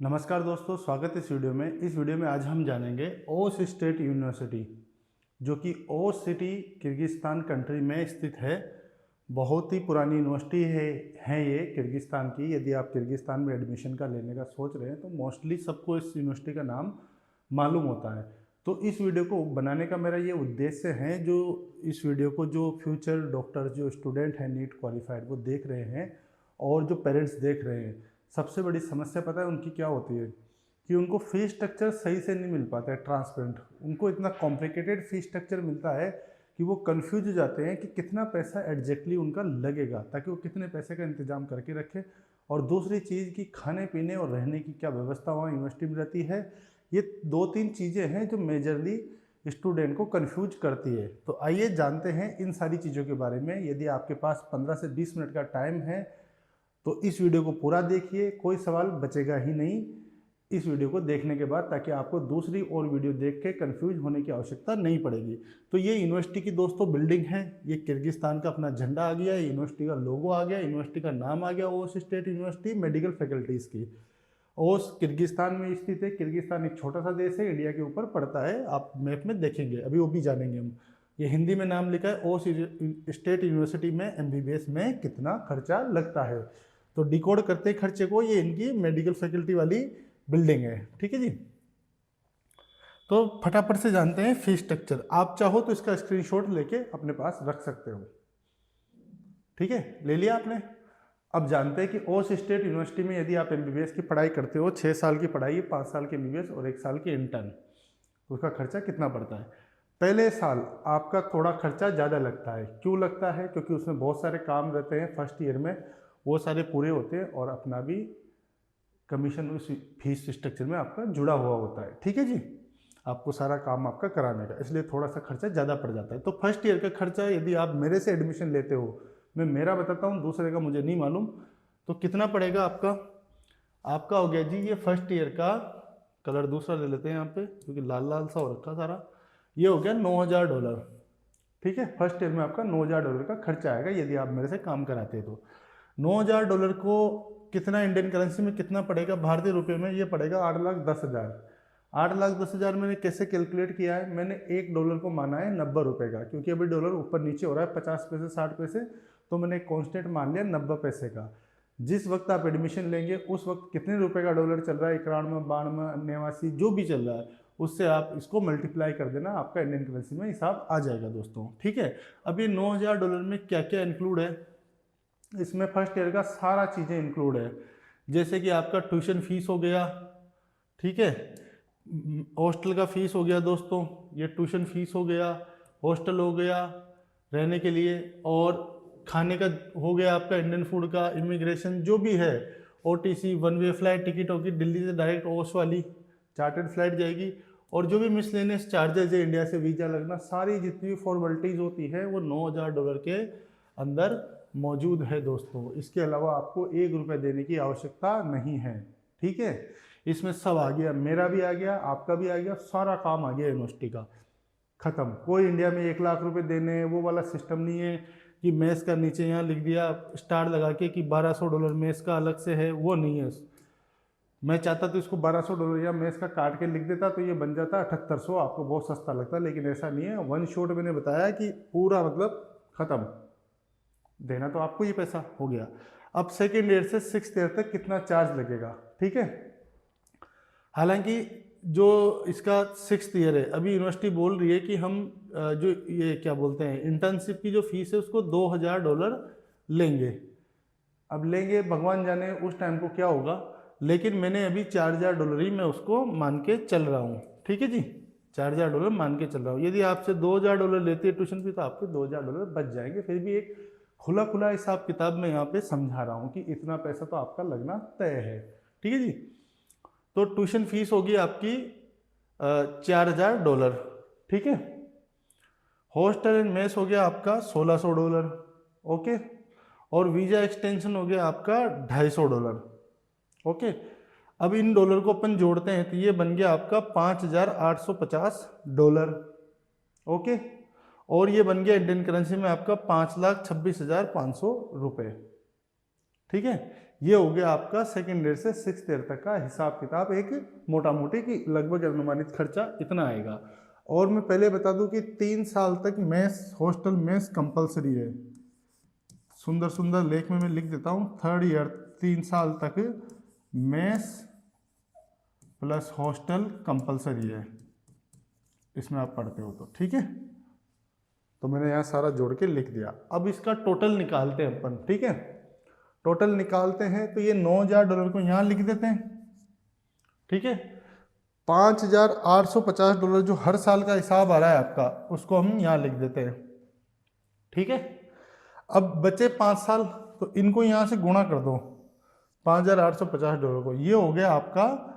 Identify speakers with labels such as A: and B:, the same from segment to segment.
A: नमस्कार दोस्तों, स्वागत है इस वीडियो में। इस वीडियो में आज हम जानेंगे ओस स्टेट यूनिवर्सिटी, जो कि ओस सिटी किर्गिस्तान कंट्री में स्थित है। बहुत ही पुरानी यूनिवर्सिटी है ये किर्गिस्तान की। यदि आप किर्गिस्तान में एडमिशन का लेने का सोच रहे हैं तो मोस्टली सबको इस यूनिवर्सिटी का नाम मालूम होता है। तो इस वीडियो को बनाने का मेरा ये उद्देश्य है, जो इस वीडियो को जो फ्यूचर डॉक्टर, जो स्टूडेंट हैं नीट क्वालिफाइड, वो देख रहे हैं और जो पेरेंट्स देख रहे हैं, सबसे बड़ी समस्या पता है उनकी क्या होती है कि उनको फीस स्ट्रक्चर सही से नहीं मिल पाता है, ट्रांसपेरेंट। उनको इतना कॉम्प्लिकेटेड फीस स्ट्रक्चर मिलता है कि वो कंफ्यूज हो जाते हैं कि कितना पैसा एग्जैक्टली उनका लगेगा, ताकि वो कितने पैसे का इंतजाम करके रखें। और दूसरी चीज़ कि खाने पीने और रहने की क्या व्यवस्था वहाँ यूनिवर्सिटी में रहती है। ये दो तीन चीज़ें हैं जो मेजरली स्टूडेंट को कंफ्यूज करती है। तो आइए जानते हैं इन सारी चीज़ों के बारे में। यदि आपके पास 15 से 20 मिनट का टाइम है तो इस वीडियो को पूरा देखिए, कोई सवाल बचेगा ही नहीं इस वीडियो को देखने के बाद, ताकि आपको दूसरी और वीडियो देख के कंफ्यूज होने की आवश्यकता नहीं पड़ेगी। तो ये यूनिवर्सिटी की दोस्तों बिल्डिंग है। ये किर्गिस्तान का अपना झंडा आ गया, यूनिवर्सिटी का लोगो आ गया, यूनिवर्सिटी का नाम आ गया ओस स्टेट यूनिवर्सिटी मेडिकल फैकल्टीज़ की। ओस किर्गिस्तान में स्थित है। किर्गिस्तान एक छोटा सा देश है, इंडिया के ऊपर पड़ता है। आप मैप में देखेंगे, अभी वो भी जानेंगे हम। ये हिंदी में नाम लिखा है, ओस स्टेट यूनिवर्सिटी में MBBS में कितना खर्चा लगता है। तो डिकोड करते खर्चे को, ये इनकी मेडिकल फैकल्टी वाली बिल्डिंग है। ठीक है जी। तो फटाफट से जानते हैं फीस स्ट्रक्चर। आप चाहो तो इसका स्क्रीनशॉट लेके अपने पास रख सकते हो। ठीक है, ले लिया आपने। अब जानते हैं कि ओस स्टेट यूनिवर्सिटी में यदि आप MBBS की पढ़ाई करते हो, 6 साल की पढ़ाई है, 5 साल की MBBS और 1 साल की इंटर्न, तो उसका खर्चा कितना पड़ता है। पहले साल आपका थोड़ा खर्चा ज़्यादा लगता है। क्यों लगता है? क्योंकि उसमें बहुत सारे काम रहते हैं फर्स्ट ईयर में, वो सारे पूरे होते हैं और अपना भी कमीशन उस फीस स्ट्रक्चर में आपका जुड़ा हुआ होता है। ठीक है जी, आपको सारा काम आपका कराने का, इसलिए थोड़ा सा खर्चा ज़्यादा पड़ जाता है। तो फर्स्ट ईयर का खर्चा यदि आप मेरे से एडमिशन लेते हो, मैं मेरा बताता हूँ, दूसरे का मुझे नहीं मालूम, तो कितना पड़ेगा आपका। आपका हो गया जी, ये फर्स्ट ईयर का कलर दूसरा ले लेते हैं यहाँ पे, क्योंकि लाल लाल सा हो रखा सारा। ये हो गया $9,000। ठीक है, फर्स्ट ईयर में आपका $9,000 का खर्चा आएगा यदि आप मेरे से काम कराते हैं तो। $9,000 को कितना इंडियन करेंसी में कितना पड़ेगा, भारतीय रुपए में ये पड़ेगा 8,10,000। 8,10,000 मैंने कैसे कैलकुलेट किया है, मैंने $1 को माना है 90 रुपये का, क्योंकि अभी डॉलर ऊपर नीचे हो रहा है 50 पैसे 60 पैसे, तो मैंने कांस्टेंट मान लिया 90 पैसे का। जिस वक्त आप एडमिशन लेंगे उस वक्त कितने रुपए का डॉलर चल रहा है, 91, 92, 89, जो भी चल रहा है, उससे आप इसको मल्टीप्लाई कर देना, आपका इंडियन करेंसी में हिसाब आ जाएगा दोस्तों। ठीक है, अब ये $9,000 में क्या क्या इंक्लूड है, इसमें फर्स्ट ईयर का सारा चीज़ें इंक्लूड है। जैसे कि आपका ट्यूशन फीस हो गया, ठीक है, हॉस्टल का फीस हो गया दोस्तों, ये ट्यूशन फीस हो गया, हॉस्टल हो गया रहने के लिए, और खाने का हो गया आपका, इंडियन फूड का, इमिग्रेशन जो भी है, OTC, 1 वे फ्लाइट टिकट होगी दिल्ली से डायरेक्ट ओस वाली, चार्टर्ड फ्लाइट जाएगी, और जो भी मिसलेनियस चार्जेज है, इंडिया से वीज़ा लगना, सारी जितनी भी फॉर्मेलिटीज़ होती है वो $9,000 के अंदर मौजूद है दोस्तों। इसके अलावा आपको ₹1 देने की आवश्यकता नहीं है। ठीक है, इसमें सब आ गया, मेरा भी आ गया, आपका भी आ गया, सारा काम आ गया यूनिवर्सिटी का, ख़त्म। कोई इंडिया में 1 लाख रुपए देने हैं, वो वाला सिस्टम नहीं है कि मेस का नीचे यहाँ लिख दिया स्टार लगा के कि $1,200 मेस का अलग से है, वो नहीं है। मैं चाहता तो इसको $1,200 या मेस का काट के लिख देता तो ये बन जाता 7,800, आपको बहुत सस्ता लगता, लेकिन ऐसा नहीं है। वन शॉट मैंने बताया कि पूरा मतलब ख़त्म, देना तो आपको ये पैसा हो गया। अब सेकेंड ईयर से 6th ईयर तक कितना चार्ज लगेगा। ठीक है, हालांकि जो इसका 6th ईयर है, अभी यूनिवर्सिटी बोल रही है कि हम जो ये क्या बोलते हैं, इंटर्नशिप की जो फीस है उसको $2,000 लेंगे। अब लेंगे, भगवान जाने उस टाइम को क्या होगा, लेकिन मैंने अभी $4,000 ही मैं उसको मान के चल रहा हूँ। ठीक है जी, $4,000 मान के चल रहा हूँ। यदि आपसे $2,000 लेती है ट्यूशन फीस तो आपके $2,000 बच जाएंगे। फिर भी एक खुला खुला हिसाब किताब में यहाँ पे समझा रहा हूँ कि इतना पैसा तो आपका लगना तय है। ठीक है जी, तो ट्यूशन फीस होगी आपकी $4,000। ठीक है, हॉस्टल एंड मेस हो गया आपका $1,600। ओके, और वीज़ा एक्सटेंशन हो गया आपका $250। ओके, अब इन डॉलर को अपन जोड़ते हैं तो ये बन गया आपका $5,850। ओके, और ये बन गया इंडियन करेंसी में आपका 5,26,500 रुपये। ठीक है, ये हो गया आपका सेकेंड ईयर से सिक्स ईयर तक का हिसाब किताब, एक मोटा मोटी कि लगभग अनुमानित खर्चा इतना आएगा। और मैं पहले बता दूं कि 3 साल तक मेस, हॉस्टल मेस कंपलसरी है। सुंदर सुंदर लेख में मैं लिख देता हूँ, थर्ड ईयर 3 साल तक मेस प्लस हॉस्टल कंपलसरी है, इसमें आप पढ़ते हो तो ठीक है। तो मैंने यहाँ सारा जोड़ के लिख दिया। अब इसका टोटल निकालते हैं अपन, ठीक है। टोटल निकालते हैं तो ये $9,000 को यहाँ लिख देते हैं, ठीक है। $5,850 जो हर साल का हिसाब आ रहा है आपका, उसको हम यहाँ लिख देते हैं, ठीक है। अब बचे 5 साल, तो इनको यहाँ से गुणा कर दो $5,850 को, ये हो गया आपका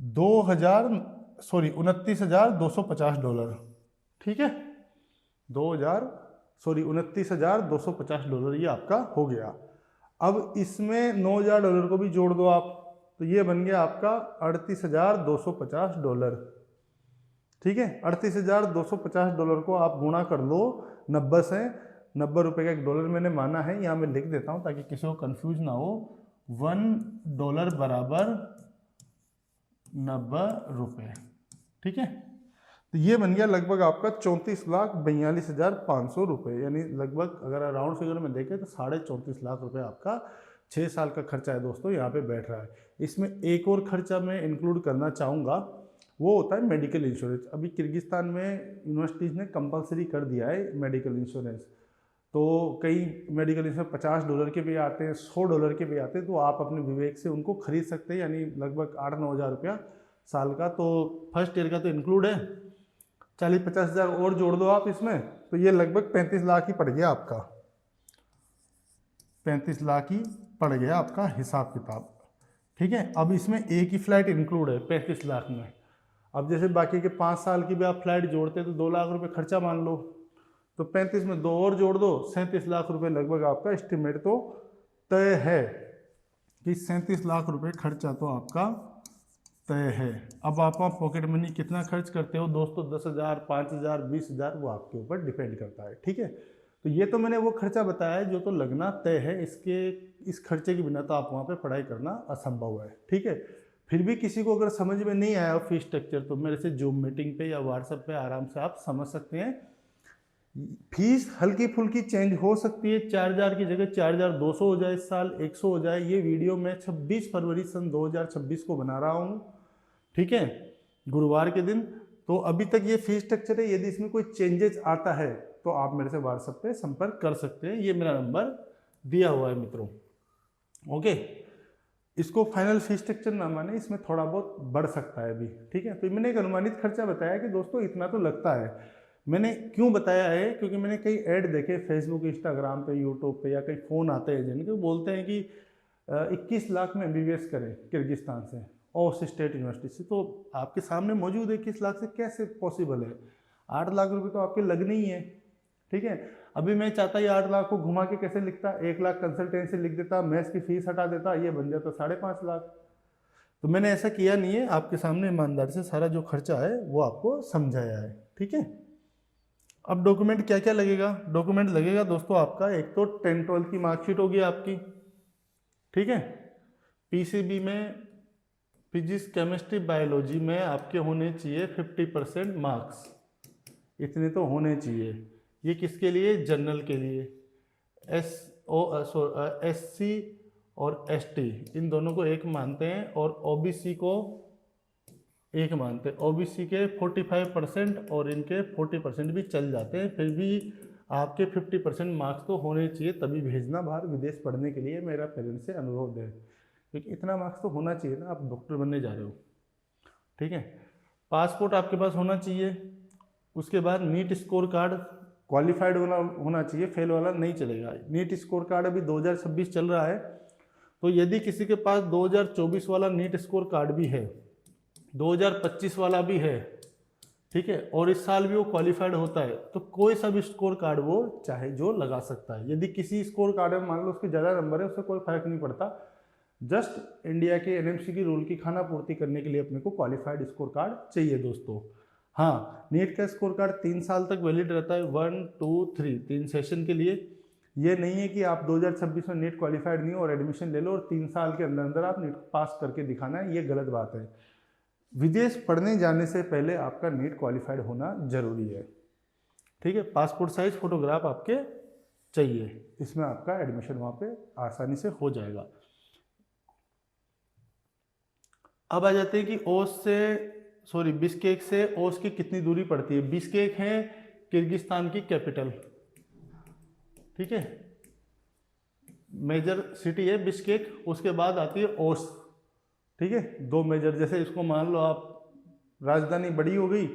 A: $29,250, ठीक है। $29,250 ये आपका हो गया। अब इसमें $9,000 को भी जोड़ दो आप, तो ये बन गया आपका $38,250, ठीक है। $38,250 को आप गुणा कर लो 90 से, 90 रुपये का $1 मैंने माना है, यहाँ मैं लिख देता हूँ ताकि किसी को कंफ्यूज ना हो। $1 बराबर 90 रुपये, ठीक है। तो ये बन गया लगभग आपका 34,42,500 रुपये, यानी लगभग अगर राउंड फिगर में देखें तो 34.5 लाख रुपए आपका 6 साल का खर्चा है दोस्तों, यहाँ पे बैठ रहा है। इसमें एक और खर्चा मैं इंक्लूड करना चाहूँगा, वो होता है मेडिकल इंश्योरेंस। अभी किर्गिस्तान में यूनिवर्सिटीज़ ने कंपलसरी कर दिया है मेडिकल इंश्योरेंस, तो कई मेडिकल इंश्योरेंस $50 के भी आते हैं, $100 के भी आते हैं, तो आप अपने विवेक से उनको खरीद सकते हैं, यानी लगभग 8-9 हज़ार रुपया साल का। तो फर्स्ट ईयर का तो इंक्लूड है, 40-50 हज़ार और जोड़ दो आप इसमें, तो ये लगभग 35 लाख ही पड़ गया आपका, 35 लाख ही पड़ गया आपका हिसाब किताब, ठीक है। अब इसमें एक ही फ्लाइट इंक्लूड है 35 लाख में। अब जैसे बाकी के 5 साल की भी आप फ्लाइट जोड़ते तो 2 लाख रुपए खर्चा मान लो, तो 35 में 2 और जोड़ दो, 37 लाख रुपए लगभग आपका एस्टिमेट तो तय है कि 37 लाख रुपए खर्चा तो आपका तय है। अब आप पॉकेट मनी कितना खर्च करते हो दोस्तों, 10,000, 5,000, 20,000, वो आपके ऊपर डिपेंड करता है, ठीक है। तो ये तो मैंने वो खर्चा बताया है जो तो लगना तय है, इस खर्चे के बिना तो आप वहाँ पे पढ़ाई करना असंभव है, ठीक है। फिर भी किसी को अगर समझ में नहीं आया फीस स्ट्रक्चर, तो मेरे से जूम मीटिंग पे या व्हाट्सएप पे आराम से आप समझ सकते हैं। फीस हल्की फुल्की चेंज हो सकती है, 4,000 की जगह 4,200 हो जाए इस साल, 100 हो जाए। ये वीडियो मैं 26 फरवरी सन 2026 को बना रहा हूँ, ठीक है, गुरुवार के दिन। तो अभी तक ये फीस स्ट्रक्चर है, यदि इसमें कोई चेंजेस आता है तो आप मेरे से व्हाट्सएप पे संपर्क कर सकते हैं, ये मेरा नंबर दिया हुआ है मित्रों, ओके। इसको फाइनल फीस स्ट्रक्चर ना माने, इसमें थोड़ा बहुत बढ़ सकता है अभी, ठीक है। तो मैंने एक अनुमानित खर्चा बताया कि दोस्तों इतना तो लगता है। मैंने क्यों बताया है, क्योंकि मैंने कई ऐड देखे फेसबुक, इंस्टाग्राम पे, यूट्यूब पे, या कई फ़ोन आते हैं जिनके बोलते हैं कि 21 लाख में MBBS करें किर्गिस्तान से, ओस स्टेट यूनिवर्सिटी से। तो आपके सामने मौजूद है 21 लाख से कैसे पॉसिबल है, 8 लाख रुपए तो आपके लगने ही है, ठीक है। अभी मैं चाहता ये 8 लाख को घुमा के कैसे लिखता, 1 लाख कंसल्टेंसी लिख देता, मैथ्स की फीस हटा देता, ये बन जाता 5.5 लाख। तो मैंने ऐसा किया नहीं है, आपके सामने ईमानदारी से सारा जो खर्चा है वो आपको समझाया है, ठीक है। अब डॉक्यूमेंट क्या क्या लगेगा, डॉक्यूमेंट लगेगा दोस्तों आपका, एक तो 10-12 की मार्कशीट होगी आपकी, ठीक है। PCB में फिजिक्स, केमिस्ट्री, बायोलॉजी में आपके होने चाहिए 50% मार्क्स, इतने तो होने चाहिए। ये किसके लिए, जनरल के लिए। SC और ST इन दोनों को एक मानते हैं, और OBC को एक मानते हैं। OBC के 45% और इनके 40% भी चल जाते हैं, फिर भी आपके 50% मार्क्स तो होने चाहिए, तभी भेजना बाहर विदेश पढ़ने के लिए, मेरा पेरेंट्स से अनुरोध है, क्योंकि इतना मार्क्स तो होना चाहिए ना, आप डॉक्टर बनने जा रहे हो, ठीक है। पासपोर्ट आपके पास होना चाहिए। उसके बाद नीट स्कोर कार्ड क्वालिफाइड होना चाहिए, फेल वाला नहीं चलेगा। नीट स्कोर कार्ड अभी 2026 चल रहा है, तो यदि किसी के पास 2024 वाला नीट स्कोर कार्ड भी है, 2025 वाला भी है, ठीक है, और इस साल भी वो क्वालिफाइड होता है, तो कोई सा भी स्कोर कार्ड वो चाहे जो लगा सकता है। यदि किसी स्कोर कार्ड में मान लो उसके ज़्यादा नंबर है, उससे कोई फर्क नहीं पड़ता, जस्ट इंडिया के NMC की रूल की खाना पूर्ति करने के लिए अपने को क्वालिफाइड स्कोर कार्ड चाहिए दोस्तों। हाँ, नीट का स्कोर कार्ड 3 साल तक वैलिड रहता है, 1, 2, 3 3 सेशन के लिए। ये नहीं है कि आप 2026 में नीट क्वालिफाइड नहीं हो और एडमिशन ले लो और 3 साल के अंदर अंदर आप नीट पास करके दिखाना है, ये गलत बात है। विदेश पढ़ने जाने से पहले आपका नीट क्वालिफाइड होना जरूरी है, ठीक है। पासपोर्ट साइज फोटोग्राफ आपके चाहिए, इसमें आपका एडमिशन वहाँ पे आसानी से हो जाएगा। अब आ जाते हैं कि बिश्केक से ओस की कितनी दूरी पड़ती है। बिश्केक है किर्गिस्तान की कैपिटल, ठीक है, मेजर सिटी है बिश्केक, उसके बाद आती है ओस, ठीक है। 2 मेजर, जैसे इसको मान लो आप राजधानी बड़ी हो गई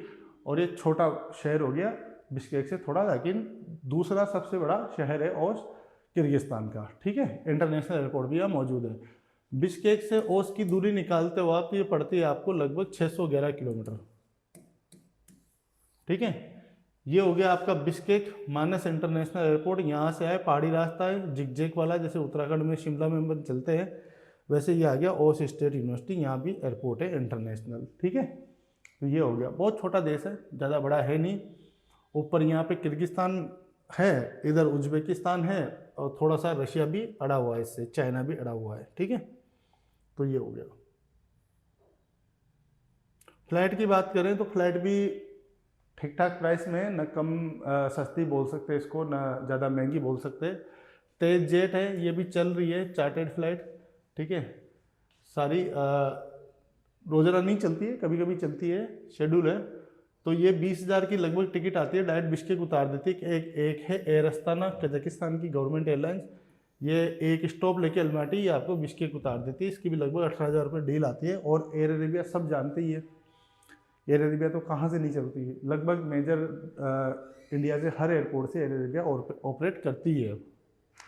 A: और ये छोटा शहर हो गया बिश्केक से थोड़ा, लेकिन दूसरा सबसे बड़ा शहर है ओस किर्गिस्तान का, ठीक है। इंटरनेशनल एयरपोर्ट भी यहाँ मौजूद है। बिश्केक से ओस की दूरी निकालते हो आप, ये पड़ती है आपको लगभग 611 किलोमीटर, ठीक है। ये हो गया आपका बिश्केक मानस इंटरनेशनल एयरपोर्ट। यहाँ से आए पहाड़ी रास्ता है जिगजैग वाला, जैसे उत्तराखंड में शिमला में अपन चलते हैं वैसे ये आ गया ओस स्टेट यूनिवर्सिटी, यहाँ भी एयरपोर्ट है इंटरनेशनल, ठीक है। तो ये हो गया, बहुत छोटा देश है, ज़्यादा बड़ा है नहीं। ऊपर यहाँ पे किर्गिस्तान है, इधर उज्बेकिस्तान है और थोड़ा सा रशिया भी अड़ा हुआ है, इससे चाइना भी अड़ा हुआ है, ठीक है। तो ये हो गया। फ्लाइट की बात करें तो फ्लाइट भी ठीक ठाक प्राइस में, न कम सस्ती बोल सकते हैं इसको, न ज़्यादा महंगी बोल सकते हैं। तेज जेट है, ये भी चल रही है चार्टेड फ्लाइट, ठीक है। सारी रोजाना नहीं चलती है, कभी कभी चलती है, शेड्यूल है। तो ये 20,000 की लगभग टिकट आती है, डायरेक्ट बिश्केक उतार देती है। एक है एयर अस्ताना, कजाकिस्तान की गवर्नमेंट एयरलाइंस, ये एक स्टॉप लेके अलमाटी, ये आपको बिश्केक उतार देती है। इसकी भी लगभग 18,000 रुपये डील आती है। और एयर अरेबिया सब जानते ही है, एयर अरेबिया तो कहाँ से नहीं चलती है, लगभग मेजर इंडिया से हर एयरपोर्ट से एयर अरेबिया ऑपरेट करती है,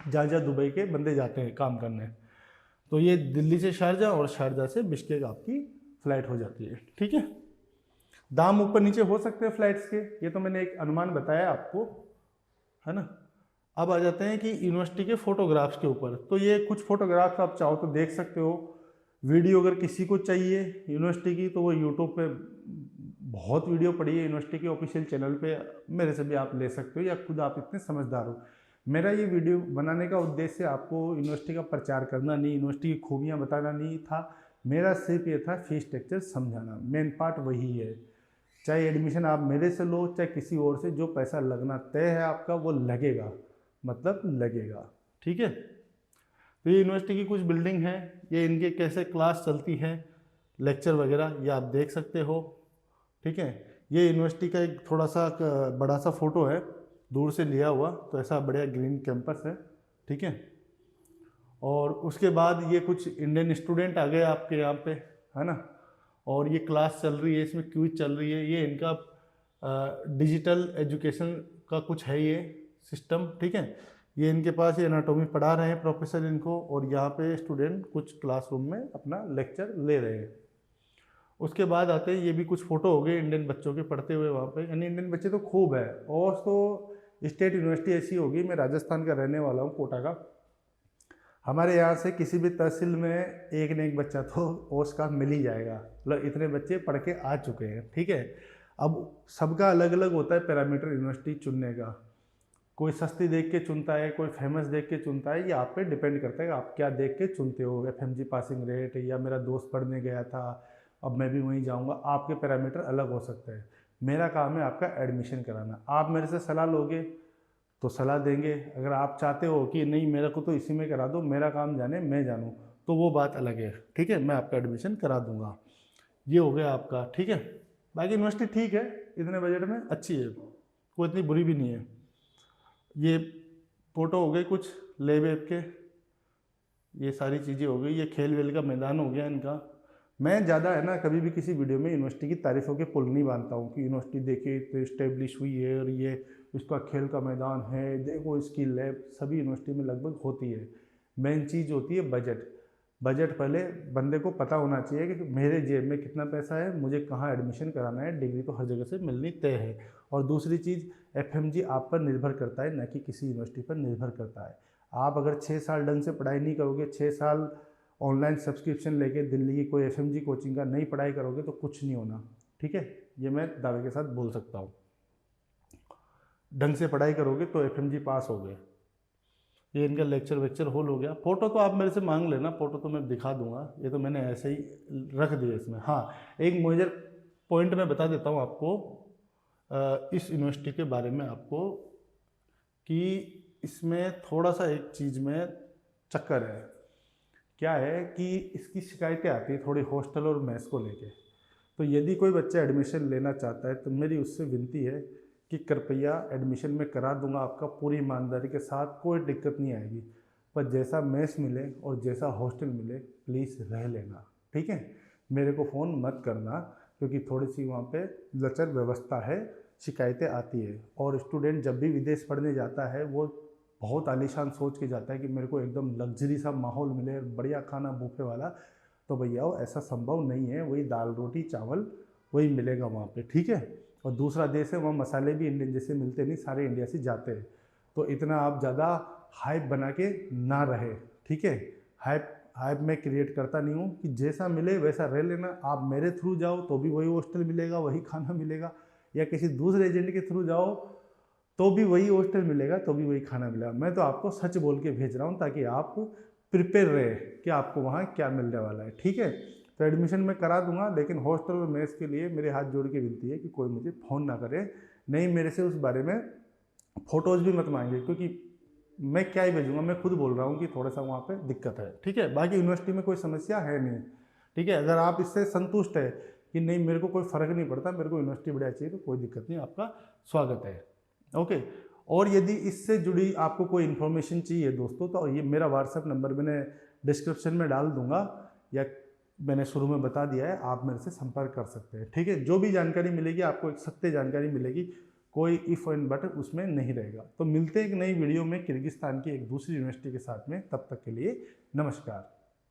A: जहाँ जहाँ दुबई के बंदे जाते हैं काम करने। तो ये दिल्ली से शारजा और शारजा से बिश्केक आपकी फ़्लाइट हो जाती है, ठीक है। दाम ऊपर नीचे हो सकते हैं फ़्लाइट्स के, ये तो मैंने एक अनुमान बताया आपको, है ना। अब आ जाते हैं कि यूनिवर्सिटी के फ़ोटोग्राफ्स के ऊपर। तो ये कुछ फ़ोटोग्राफ्स आप चाहो तो देख सकते हो। वीडियो अगर किसी को चाहिए यूनिवर्सिटी की तो वो यूट्यूब पे बहुत वीडियो पड़ी है यूनिवर्सिटी के ऑफिशियल चैनल पे, मेरे से भी आप ले सकते हो, या खुद आप इतने समझदार हो। मेरा ये वीडियो बनाने का उद्देश्य आपको यूनिवर्सिटी का प्रचार करना नहीं, यूनिवर्सिटी की खूबियाँ बताना नहीं था, मेरा सिर्फ ये था फीस स्ट्रक्चर समझाना, मेन पार्ट वही है। चाहे एडमिशन आप मेरे से लो चाहे किसी और से, जो पैसा लगना तय है आपका वो लगेगा, मतलब लगेगा, ठीक है। तो ये यूनिवर्सिटी की कुछ बिल्डिंग है, ये इनके कैसे क्लास चलती है, लेक्चर वगैरह ये आप देख सकते हो, ठीक है। ये यूनिवर्सिटी का एक थोड़ा सा बड़ा सा फ़ोटो है दूर से लिया हुआ, तो ऐसा बढ़िया ग्रीन कैंपस है, ठीक है। और उसके बाद ये कुछ इंडियन स्टूडेंट आ गए आपके यहाँ पे, है ना। और ये क्लास चल रही है, इसमें क्विज चल रही है, ये इनका डिजिटल एजुकेशन का कुछ है ये सिस्टम, ठीक है। ये इनके पास ये एनाटॉमी पढ़ा रहे हैं प्रोफेसर इनको, और यहाँ पे स्टूडेंट कुछ क्लासरूम में अपना लेक्चर ले रहे हैं। उसके बाद आते हैं, ये भी कुछ फ़ोटो हो गए इंडियन बच्चों के पढ़ते हुए वहाँ पे, यानी इंडियन बच्चे तो खूब है। और तो स्टेट यूनिवर्सिटी ऐसी होगी, मैं राजस्थान का रहने वाला हूँ, कोटा का। हमारे यहाँ से किसी भी तहसील में एक न एक बच्चा तो ओस का मिल ही जाएगा, मतलब इतने बच्चे पढ़ के आ चुके हैं, ठीक है। अब सबका अलग अलग होता है पैरामीटर यूनिवर्सिटी चुनने का, कोई सस्ती देख के चुनता है, कोई फेमस देख के चुनता है, ये आप पे डिपेंड करता है आप क्या देख के चुनते हो। FMG पासिंग रेट, या मेरा दोस्त पढ़ने गया था अब मैं भी वहीं जाऊंगा, आपके पैरामीटर अलग हो सकते हैं। मेरा काम है आपका एडमिशन कराना। आप मेरे से सलाह लोगे तो सलाह देंगे, अगर आप चाहते हो कि नहीं मेरे को तो इसी में करा दो, मेरा काम जाने मैं जानूँ, तो वो बात अलग है, ठीक है, मैं आपका एडमिशन करा दूंगा। ये हो गया आपका, ठीक है। बाकी यूनिवर्सिटी ठीक है, इतने बजट में अच्छी है, कोई इतनी बुरी भी नहीं है। ये फ़ोटो हो गए कुछ ले वेब के, ये सारी चीज़ें हो गई, ये खेल वेल का मैदान हो गया इनका। मैं ज़्यादा है ना कभी भी किसी वीडियो में यूनिवर्सिटी की तारीफ़ों के पुल नहीं बांधता हूँ कि यूनिवर्सिटी देखिए तो इस्टेब्लिश हुई है और ये इसका खेल का मैदान है, देखो इसकी लैब, सभी यूनिवर्सिटी में लगभग होती है। मेन चीज़ होती है बजट। बजट पहले बंदे को पता होना चाहिए कि मेरे जेब में कितना पैसा है, मुझे कहाँ एडमिशन कराना है, डिग्री तो हर जगह से मिलनी तय है। और दूसरी चीज़, FMG आप पर निर्भर करता है, न कि किसी यूनिवर्सिटी पर निर्भर करता है। आप अगर 6 साल ढंग से पढ़ाई नहीं करोगे, 6 साल ऑनलाइन सब्सक्रिप्शन लेके दिल्ली की कोई FMG कोचिंग का नहीं पढ़ाई करोगे तो कुछ नहीं होना, ठीक है। ये मैं दावे के साथ बोल सकता हूँ। ढंग से पढ़ाई करोगे तो FMG पास हो गए। ये इनका लेक्चर वेक्चर हॉल हो गया। फ़ोटो तो आप मेरे से मांग लेना, फ़ोटो तो मैं दिखा दूंगा, ये तो मैंने ऐसे ही रख दिया इसमें। हाँ, एक मेजर पॉइंट मैं बता देता हूँ आपको इस यूनिवर्सिटी के बारे में आपको, कि इसमें थोड़ा सा एक चीज़ में चक्कर है। क्या है कि इसकी शिकायतें आती है थोड़ी हॉस्टल और मेस को लेके। तो यदि कोई बच्चा एडमिशन लेना चाहता है तो मेरी उससे विनती है कि कृपया एडमिशन में करा दूंगा आपका पूरी ईमानदारी के साथ, कोई दिक्कत नहीं आएगी। पर जैसा मेस मिले और जैसा हॉस्टल मिले प्लीज़ रह लेना, ठीक है। मेरे को फ़ोन मत करना, क्योंकि थोड़ी सी वहाँ पे लचर व्यवस्था है, शिकायतें आती है। और स्टूडेंट जब भी विदेश पढ़ने जाता है वो बहुत आलीशान सोच के जाता है कि मेरे को एकदम लग्जरी सा माहौल मिले, बढ़िया खाना बुफे वाला। तो भैया वो ऐसा संभव नहीं है, वही दाल रोटी चावल वही मिलेगा वहाँ पे, ठीक है। और दूसरा देश है, वहाँ मसाले भी इंडियन जैसे मिलते नहीं, सारे इंडिया से जाते हैं। तो इतना आप ज़्यादा हाइप बना के ना रहे, ठीक है। हाइप मैं क्रिएट करता नहीं हूँ, कि जैसा मिले वैसा रह लेना। आप मेरे थ्रू जाओ तो भी वही हॉस्टल मिलेगा, वही खाना मिलेगा, या किसी दूसरे एजेंट के थ्रू जाओ तो भी वही हॉस्टल मिलेगा, तो भी वही खाना मिलेगा। मैं तो आपको सच बोल के भेज रहा हूँ ताकि आप प्रिपेयर रहे कि आपको वहाँ क्या मिलने वाला है, ठीक है। तो एडमिशन मैं करा दूंगा, लेकिन हॉस्टल और मेस के लिए मेरे हाथ जोड़ के विनती है कि कोई मुझे फ़ोन ना करे, नहीं मेरे से उस बारे में फ़ोटोज़ भी मत मांगे, क्योंकि मैं क्या ही भेजूँगा। मैं खुद बोल रहा हूँ कि थोड़ा सा वहाँ पे दिक्कत है, ठीक है। बाकी यूनिवर्सिटी में कोई समस्या है नहीं, ठीक है। अगर आप इससे संतुष्ट है कि नहीं मेरे को कोई फ़र्क नहीं पड़ता, मेरे को यूनिवर्सिटी बढ़िया चाहिए, तो कोई दिक्कत नहीं, आपका स्वागत है, ओके। और यदि इससे जुड़ी आपको कोई इन्फॉर्मेशन चाहिए दोस्तों, तो ये मेरा व्हाट्सएप नंबर मैंने डिस्क्रिप्शन में डाल दूंगा, या मैंने शुरू में बता दिया है, आप मेरे से संपर्क कर सकते हैं, ठीक है। जो भी जानकारी मिलेगी आपको एक सत्य जानकारी मिलेगी, कोई इफ़ एंड बट उसमें नहीं रहेगा। तो मिलते हैं एक नई वीडियो में किर्गिस्तान की एक दूसरी यूनिवर्सिटी के साथ में, तब तक के लिए नमस्कार।